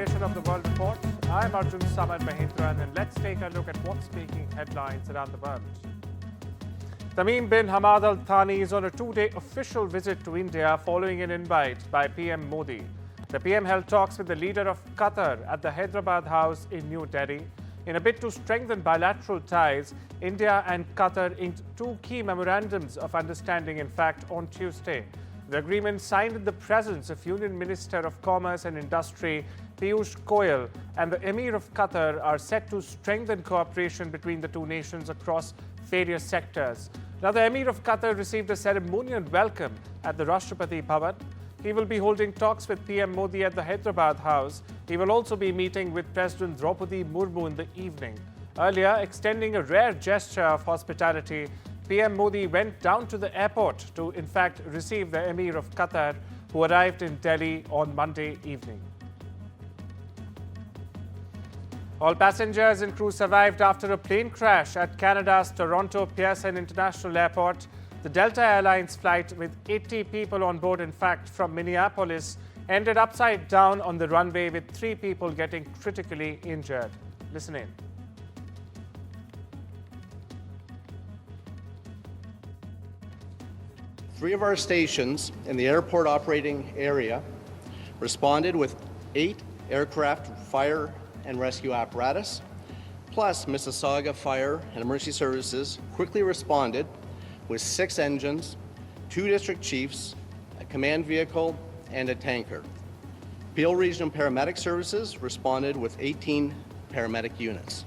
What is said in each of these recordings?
edition of the World Report. I'm Arjun, Samar, Mahendran, and let's take a look at what's making headlines around the world. Tamim bin Hamad Al Thani is on a two-day official visit to India following an invite by PM Modi. The PM held talks with the leader of Qatar at the Hyderabad House in New Delhi. In a bid to strengthen bilateral ties, India and Qatar inked two key memorandums of understanding, in fact, on Tuesday. The agreement, signed in the presence of Union Minister of Commerce and Industry Piyush Goyal and the Emir of Qatar, are set to strengthen cooperation between the two nations across various sectors. Now, the Emir of Qatar received a ceremonial welcome at the Rashtrapati Bhavan. He will be holding talks with PM Modi at the Hyderabad House. He will also be meeting with President Draupadi Murmu in the evening. Earlier, extending a rare gesture of hospitality, PM Modi went down to the airport to, in fact, receive the Emir of Qatar, who arrived in Delhi on Monday evening. All passengers and crew survived after a plane crash at Canada's Toronto Pearson International Airport. The Delta Airlines flight with 80 people on board, in fact, from Minneapolis, ended upside down on the runway with 3 people getting critically injured. Listen in. Three of our stations in the airport operating area responded with 8 aircraft fire and rescue apparatus, plus Mississauga Fire and Emergency Services quickly responded with 6 engines, 2 district chiefs, a command vehicle, and a tanker. Peel Regional Paramedic Services responded with 18 paramedic units.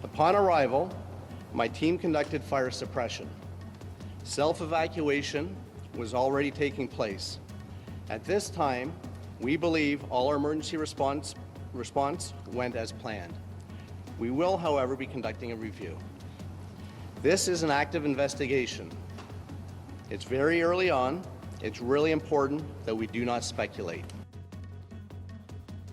Upon arrival, my team conducted fire suppression. Self-evacuation was already taking place. At this time, we believe all our emergency response went as planned. We will, however, be conducting a review. This is an active investigation. It's very early on. It's really important that we do not speculate.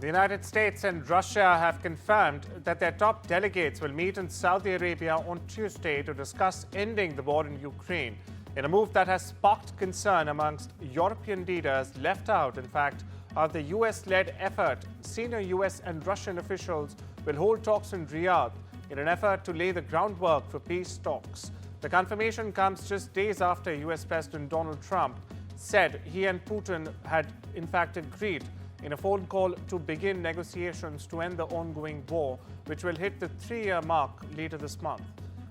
The United States and Russia have confirmed that their top delegates will meet in Saudi Arabia on Tuesday to discuss ending the war in Ukraine, in a move that has sparked concern amongst European leaders left out, in fact, of the US-led effort. Senior US and Russian officials will hold talks in Riyadh in an effort to lay the groundwork for peace talks. The confirmation comes just days after US President Donald Trump said he and Putin had, in fact, agreed in a phone call to begin negotiations to end the ongoing war, which will hit the 3-year mark later this month.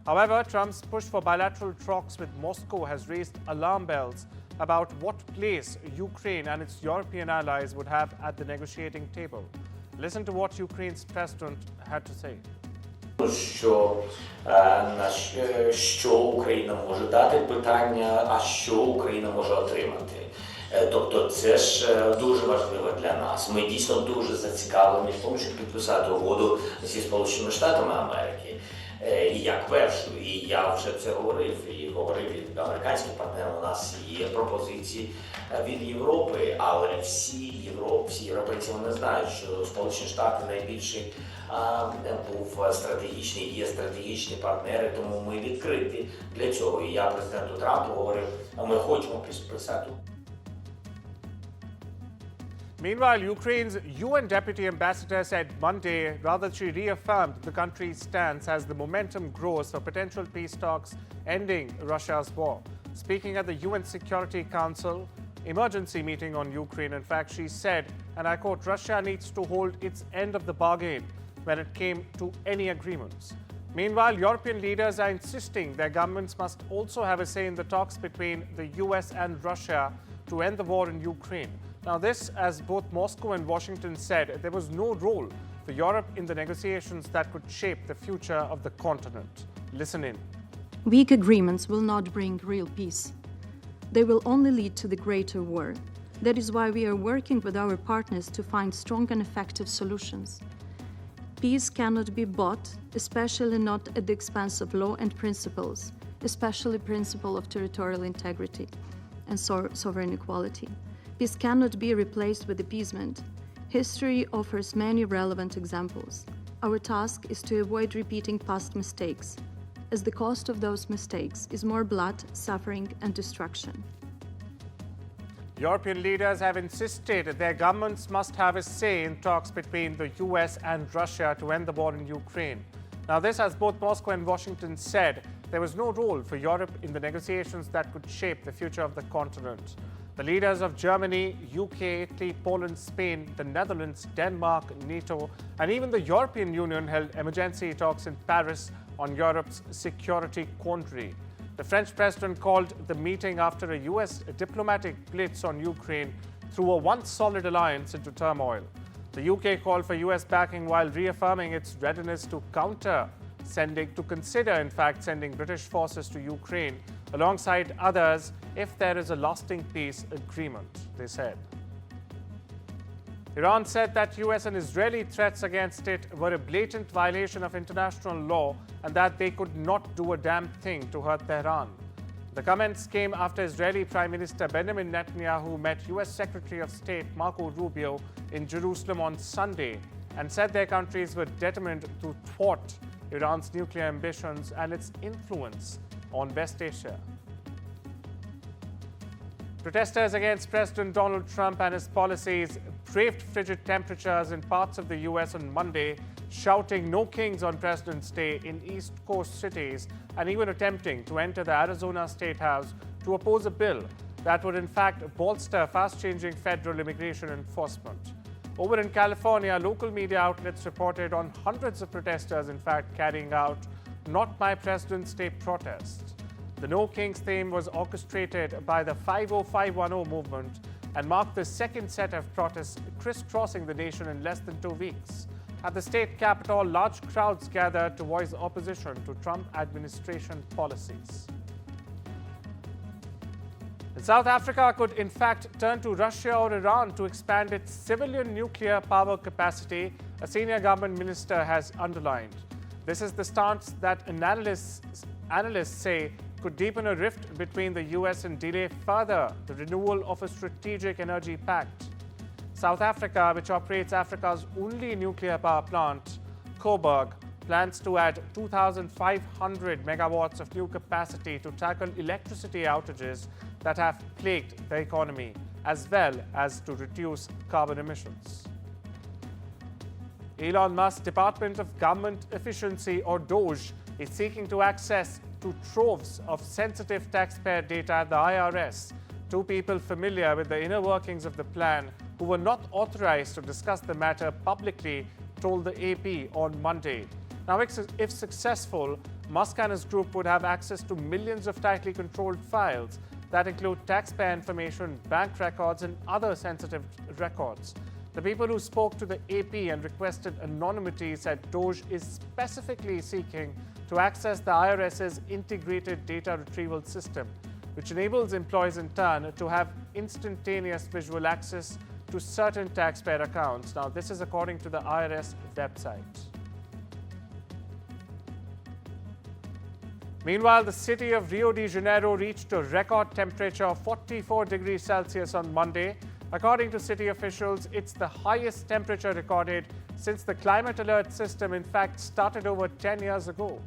However, Trump's push for bilateral talks with Moscow has raised alarm bells about what place Ukraine and its European allies would have at the negotiating table. Listen to what Ukraine's president had to say. Що Україна може дати питання, а що Україна може отримати. Тобто це ж дуже важливо для нас. Ми дійсно дуже зацікавлені в тому, щоб підписати угоду зі Сполученими Штатами Америки. І як першою. І я вже це говорив, і говорив від американських партнерів. У нас є пропозиції від Європи, але всі європейці вони знають, що Сполучені Штати найбільший був стратегічний, є стратегічні партнери, тому ми відкриті для цього. І я президенту Трампу говорив, ми хочемо підписати. Meanwhile, Ukraine's UN Deputy Ambassador said Monday, rather, she reaffirmed the country's stance as the momentum grows for potential peace talks ending Russia's war. Speaking at the UN Security Council emergency meeting on Ukraine, in fact, she said, and I quote, Russia needs to hold its end of the bargain when it came to any agreements. Meanwhile, European leaders are insisting their governments must also have a say in the talks between the US and Russia to end the war in Ukraine. Now this, as both Moscow and Washington said, there was no role for Europe in the negotiations that could shape the future of the continent. Listen in. Weak agreements will not bring real peace. They will only lead to the greater war. That is why we are working with our partners to find strong and effective solutions. Peace cannot be bought, especially not at the expense of law and principles, especially principle of territorial integrity and sovereign equality. Peace cannot be replaced with appeasement. History offers many relevant examples. Our task is to avoid repeating past mistakes, as the cost of those mistakes is more blood, suffering, and destruction. European leaders have insisted that their governments must have a say in talks between the US and Russia to end the war in Ukraine. Now, this as both Moscow and Washington said there was no role for Europe in the negotiations that could shape the future of the continent. The leaders of Germany, UK, Italy, Poland, Spain, the Netherlands, Denmark, NATO, and even the European Union held emergency talks in Paris on Europe's security quandary. The French president called the meeting after a US diplomatic blitz on Ukraine threw a once solid alliance into turmoil. The UK called for US backing while reaffirming its readiness to consider, in fact, sending British forces to Ukraine alongside others if there is a lasting peace agreement, they said. Iran said that US and Israeli threats against it were a blatant violation of international law and that they could not do a damn thing to hurt Tehran. The comments came after Israeli Prime Minister Benjamin Netanyahu met US Secretary of State Marco Rubio in Jerusalem on Sunday and said their countries were determined to thwart Iran's nuclear ambitions and its influence on West Asia. Protesters against President Donald Trump and his policies braved frigid temperatures in parts of the US on Monday, shouting "No Kings" on President's Day in East Coast cities and even attempting to enter the Arizona State House to oppose a bill that would in fact bolster fast-changing federal immigration enforcement. Over in California, local media outlets reported on hundreds of protesters in fact carrying out "Not My President's Day" protests. The No Kings theme was orchestrated by the 50510 movement and marked the second set of protests crisscrossing the nation in less than 2 weeks. At the state capitol, large crowds gathered to voice opposition to Trump administration policies. And South Africa could in fact turn to Russia or Iran to expand its civilian nuclear power capacity, a senior government minister has underlined. This is the stance that analysts say could deepen a rift between the US and delay further the renewal of a strategic energy pact. South Africa, which operates Africa's only nuclear power plant, Coburg, plans to add 2,500 megawatts of new capacity to tackle electricity outages that have plagued the economy, as well as to reduce carbon emissions. Elon Musk's Department of Government Efficiency, or DOGE, is seeking to access to troves of sensitive taxpayer data at the IRS. Two people familiar with the inner workings of the plan, who were not authorized to discuss the matter publicly, told the AP on Monday. Now, if successful, Musk and his group would have access to millions of tightly controlled files that include taxpayer information, bank records, and other sensitive records. The people who spoke to the AP and requested anonymity said DOGE is specifically seeking to access the IRS's integrated data retrieval system, which enables employees in turn to have instantaneous visual access to certain taxpayer accounts. Now, this is according to the IRS website. Meanwhile, the city of Rio de Janeiro reached a record temperature of 44 degrees Celsius on Monday. According to city officials, it's the highest temperature recorded since the climate alert system, in fact, started over 10 years ago.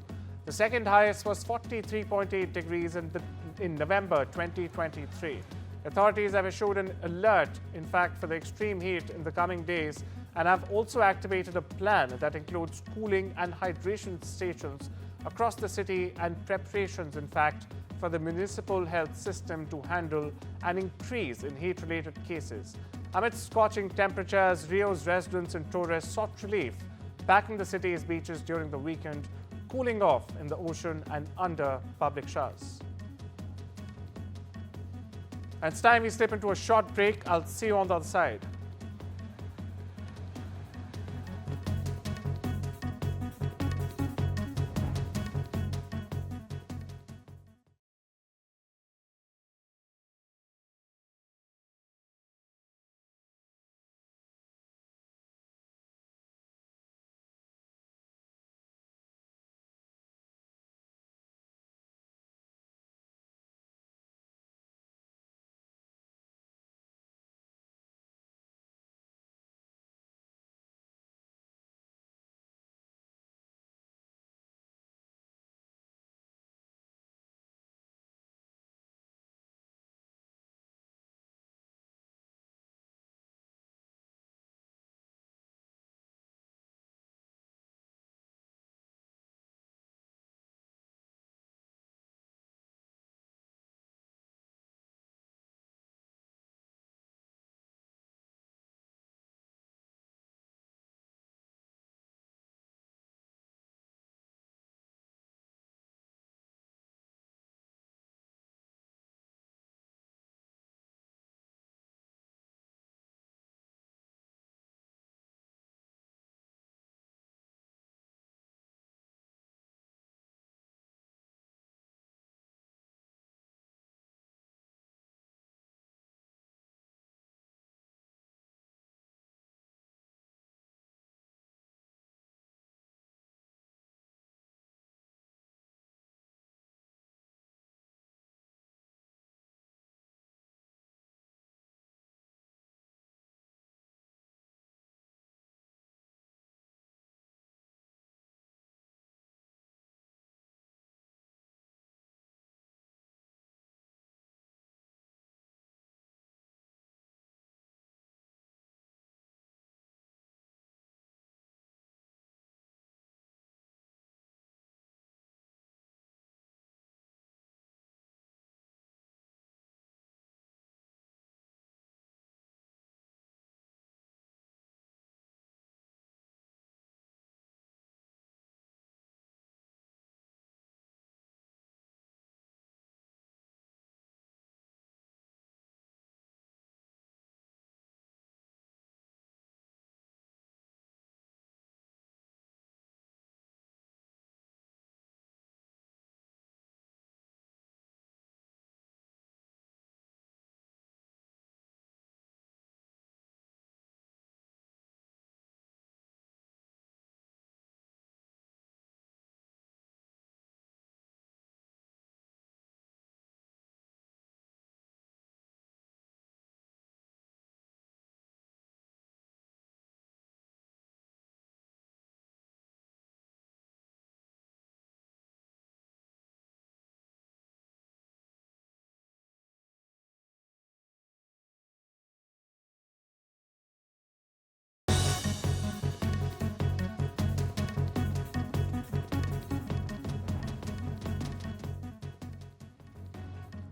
The second highest was 43.8 degrees in November 2023. Authorities have issued an alert, in fact, for the extreme heat in the coming days and have also activated a plan that includes cooling and hydration stations across the city and preparations, in fact, for the municipal health system to handle an increase in heat-related cases. Amidst scorching temperatures, Rio's residents and tourists sought relief, packing the city's beaches during the weekend, cooling off in the ocean and under public showers. And it's time we slip into a short break. I'll see you on the other side.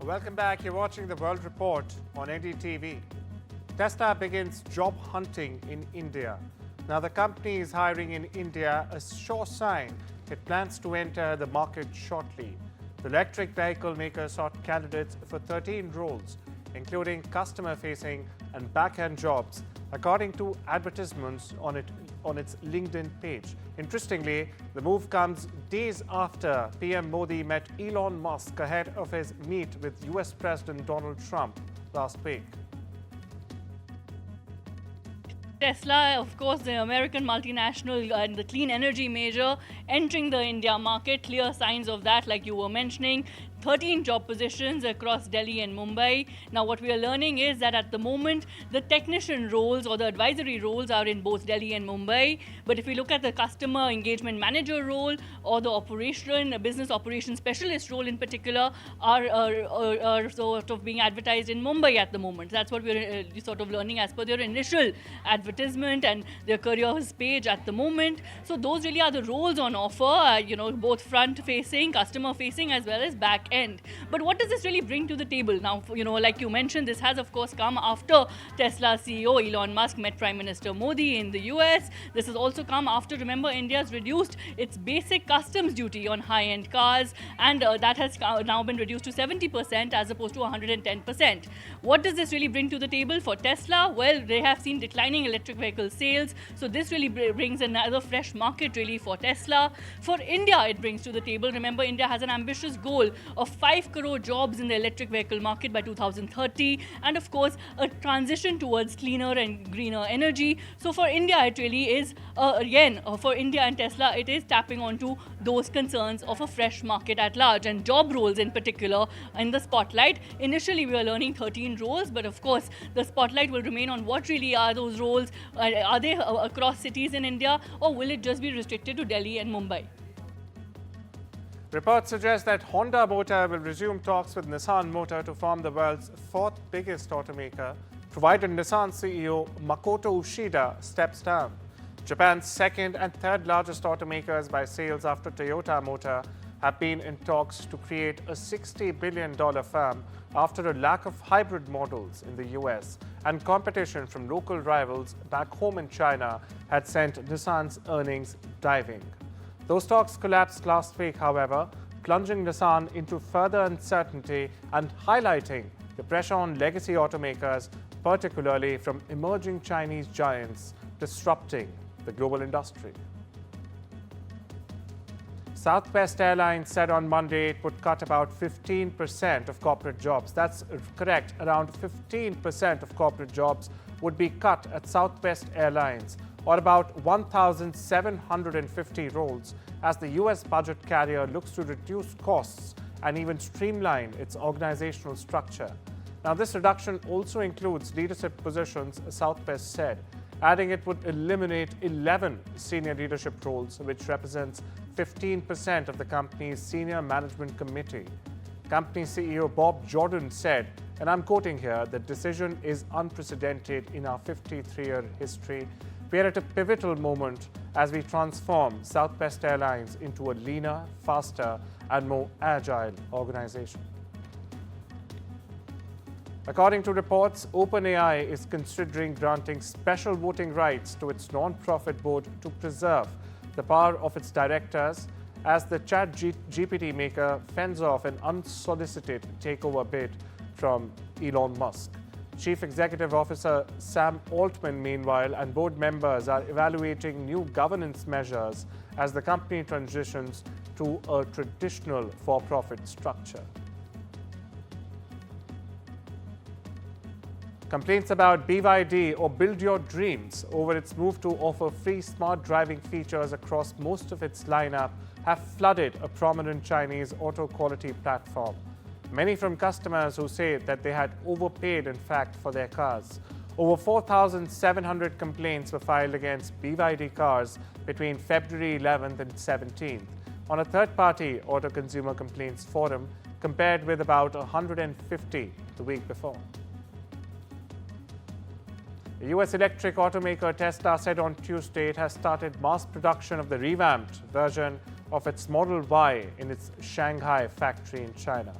Welcome back. You're watching the World Report on NDTV. Tesla begins job hunting in India. Now, the company is hiring in India, a sure sign it plans to enter the market shortly. The electric vehicle maker sought candidates for 13 roles, including customer-facing and back-end jobs, according to advertisements on its LinkedIn page. Interestingly, the move comes days after PM Modi met Elon Musk ahead of his meet with US President Donald Trump last week. Tesla, of course, the American multinational and the clean energy major entering the India market, clear signs of that, like you were mentioning. 13 job positions across Delhi and Mumbai. Now, what we are learning is that at the moment, the technician roles or the advisory roles are in both Delhi and Mumbai. But if we look at the customer engagement manager role or the business operations specialist role in particular, are sort of being advertised in Mumbai at the moment. That's what we're sort of learning as per their initial advertisement and their careers page at the moment. So those really are the roles on offer, both front-facing, customer-facing, as well as back end. But what does this really bring to the table? Now, like you mentioned, this has of course come after Tesla CEO Elon Musk met Prime Minister Modi in the US. This has also come after, remember, India's reduced its basic customs duty on high-end cars, and that has now been reduced to 70% as opposed to 110%. What does this really bring to the table for Tesla? Well, they have seen declining electric vehicle sales, so this really brings another fresh market really for Tesla. For India, it brings to the table, remember, India has an ambitious goal of 5 crore jobs in the electric vehicle market by 2030, and of course a transition towards cleaner and greener energy. So for India, it really is for India and Tesla, it is tapping onto those concerns of a fresh market at large, and job roles in particular in the spotlight. Initially we were learning 13 roles, but of course the spotlight will remain on what really are those roles. Are they across cities in India, or will it just be restricted to Delhi and Mumbai? Reports suggest that Honda Motor will resume talks with Nissan Motor to form the world's fourth biggest automaker, provided Nissan CEO Makoto Ushida steps down. Japan's second and third largest automakers by sales after Toyota Motor have been in talks to create a $60 billion firm after a lack of hybrid models in the US and competition from local rivals back home in China had sent Nissan's earnings diving. Those talks collapsed last week, however, plunging Nissan into further uncertainty and highlighting the pressure on legacy automakers, particularly from emerging Chinese giants disrupting the global industry. Southwest Airlines said on Monday it would cut about 15% of corporate jobs. That's correct. Around 15% of corporate jobs would be cut at Southwest Airlines, or about 1,750 roles, as the US budget carrier looks to reduce costs and even streamline its organizational structure. Now, this reduction also includes leadership positions, Southwest said, adding it would eliminate 11 senior leadership roles, which represents 15% of the company's senior management committee. Company CEO Bob Jordan said, and I'm quoting here, the decision is unprecedented in our 53-year history. We are at a pivotal moment as we transform Southwest Airlines into a leaner, faster, and more agile organization. According to reports, OpenAI is considering granting special voting rights to its non-profit board to preserve the power of its directors as the ChatGPT maker fends off an unsolicited takeover bid from Elon Musk. Chief Executive Officer Sam Altman, meanwhile, and board members are evaluating new governance measures as the company transitions to a traditional for-profit structure. Complaints about BYD, or Build Your Dreams, over its move to offer free smart driving features across most of its lineup have flooded a prominent Chinese auto quality platform. Many from customers who say that they had overpaid, in fact, for their cars. Over 4,700 complaints were filed against BYD cars between February 11th and 17th on a third-party auto consumer complaints forum, compared with about 150 the week before. The US electric automaker Tesla said on Tuesday it has started mass production of the revamped version of its Model Y in its Shanghai factory in China.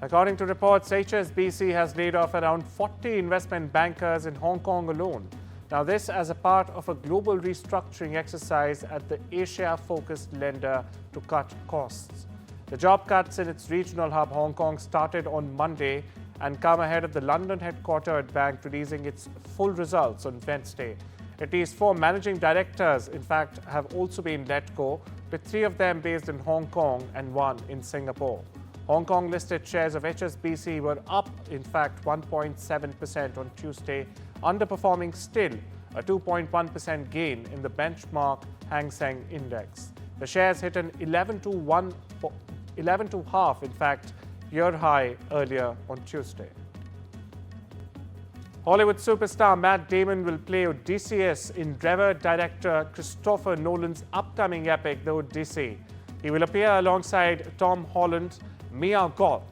According to reports, HSBC has laid off around 40 investment bankers in Hong Kong alone. Now, this as a part of a global restructuring exercise at the Asia-focused lender to cut costs. The job cuts in its regional hub, Hong Kong, started on Monday and come ahead of the London headquartered bank releasing its full results on Wednesday. At least 4 managing directors, in fact, have also been let go, with 3 of them based in Hong Kong and 1 in Singapore. Hong Kong listed shares of HSBC were up, in fact, 1.7% on Tuesday, underperforming still a 2.1% gain in the benchmark Hang Seng Index. The shares hit an 11 to half, in fact, year high earlier on Tuesday. Hollywood superstar Matt Damon will play Odysseus in revered director Christopher Nolan's upcoming epic, The Odyssey. He will appear alongside Tom Holland, Mia Goth,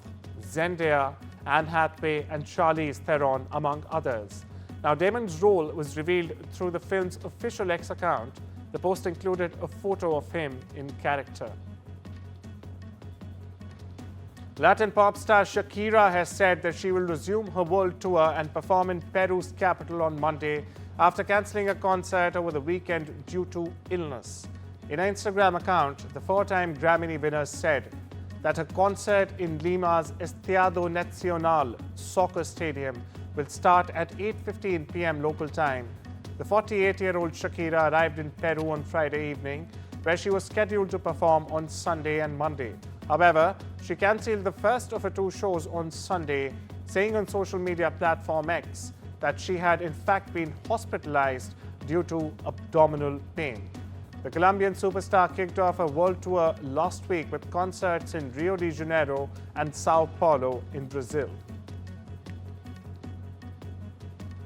Zendaya, Anne Hathaway and Charlize Theron, among others. Now, Damon's role was revealed through the film's official X account. The post included a photo of him in character. Latin pop star Shakira has said that she will resume her world tour and perform in Peru's capital on Monday after cancelling a concert over the weekend due to illness. In an Instagram account, the 4-time Grammy winner said that her concert in Lima's Estadio Nacional soccer stadium will start at 8:15 p.m. local time. The 48-year-old Shakira arrived in Peru on Friday evening, where she was scheduled to perform on Sunday and Monday. However, she cancelled the first of her 2 shows on Sunday, saying on social media platform X that she had in fact been hospitalized due to abdominal pain. The Colombian superstar kicked off a world tour last week with concerts in Rio de Janeiro and Sao Paulo in Brazil.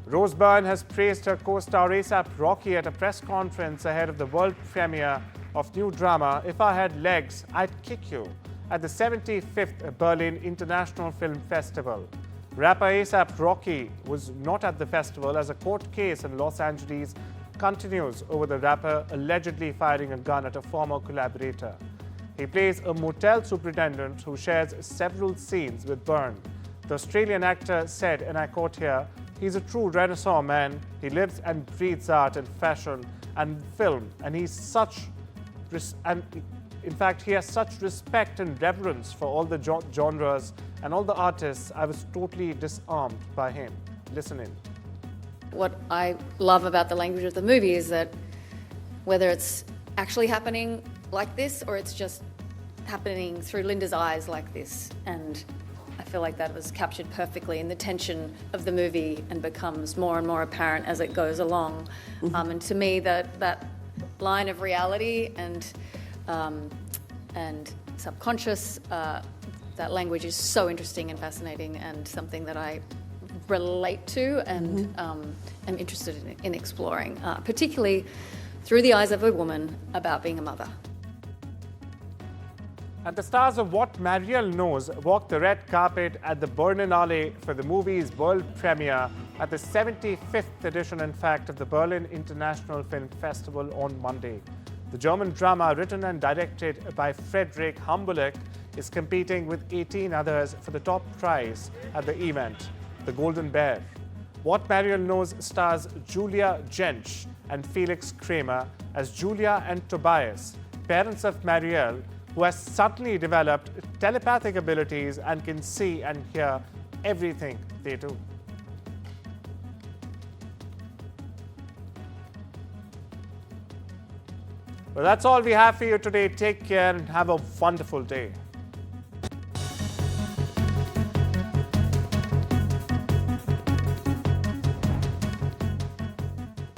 Rose Byrne has praised her co-star ASAP Rocky at a press conference ahead of the world premiere of new drama If I Had Legs, I'd Kick You at the 75th Berlin International Film Festival. Rapper ASAP Rocky was not at the festival as a court case in Los Angeles continues over the rapper allegedly firing a gun at a former collaborator. He plays a motel superintendent who shares several scenes with Byrne. The Australian actor said, and I quote here, "He's a true Renaissance man. He lives and breathes art and fashion and film, and he has such respect and reverence for all the genres and all the artists. I was totally disarmed by him." Listen in. What I love about the language of the movie is that whether it's actually happening like this or it's just happening through Linda's eyes like this, and I feel like that was captured perfectly in the tension of the movie and becomes more and more apparent as it goes along. And to me, that line of reality and subconscious, that language is so interesting and fascinating and something that I relate to and am interested in exploring, particularly through the eyes of a woman about being a mother. And the stars of What Marielle Knows walked the red carpet at the Berlinale for the movie's world premiere at the 75th edition, in fact, of the Berlin International Film Festival on Monday. The German drama, written and directed by Friedrich Humboldt, is competing with 18 others for the top prize at the event, the Golden Bear. What Marielle Knows stars Julia Jentsch and Felix Kramer as Julia and Tobias, parents of Marielle, who has suddenly developed telepathic abilities and can see and hear everything they do. Well, that's all we have for you today. Take care and have a wonderful day.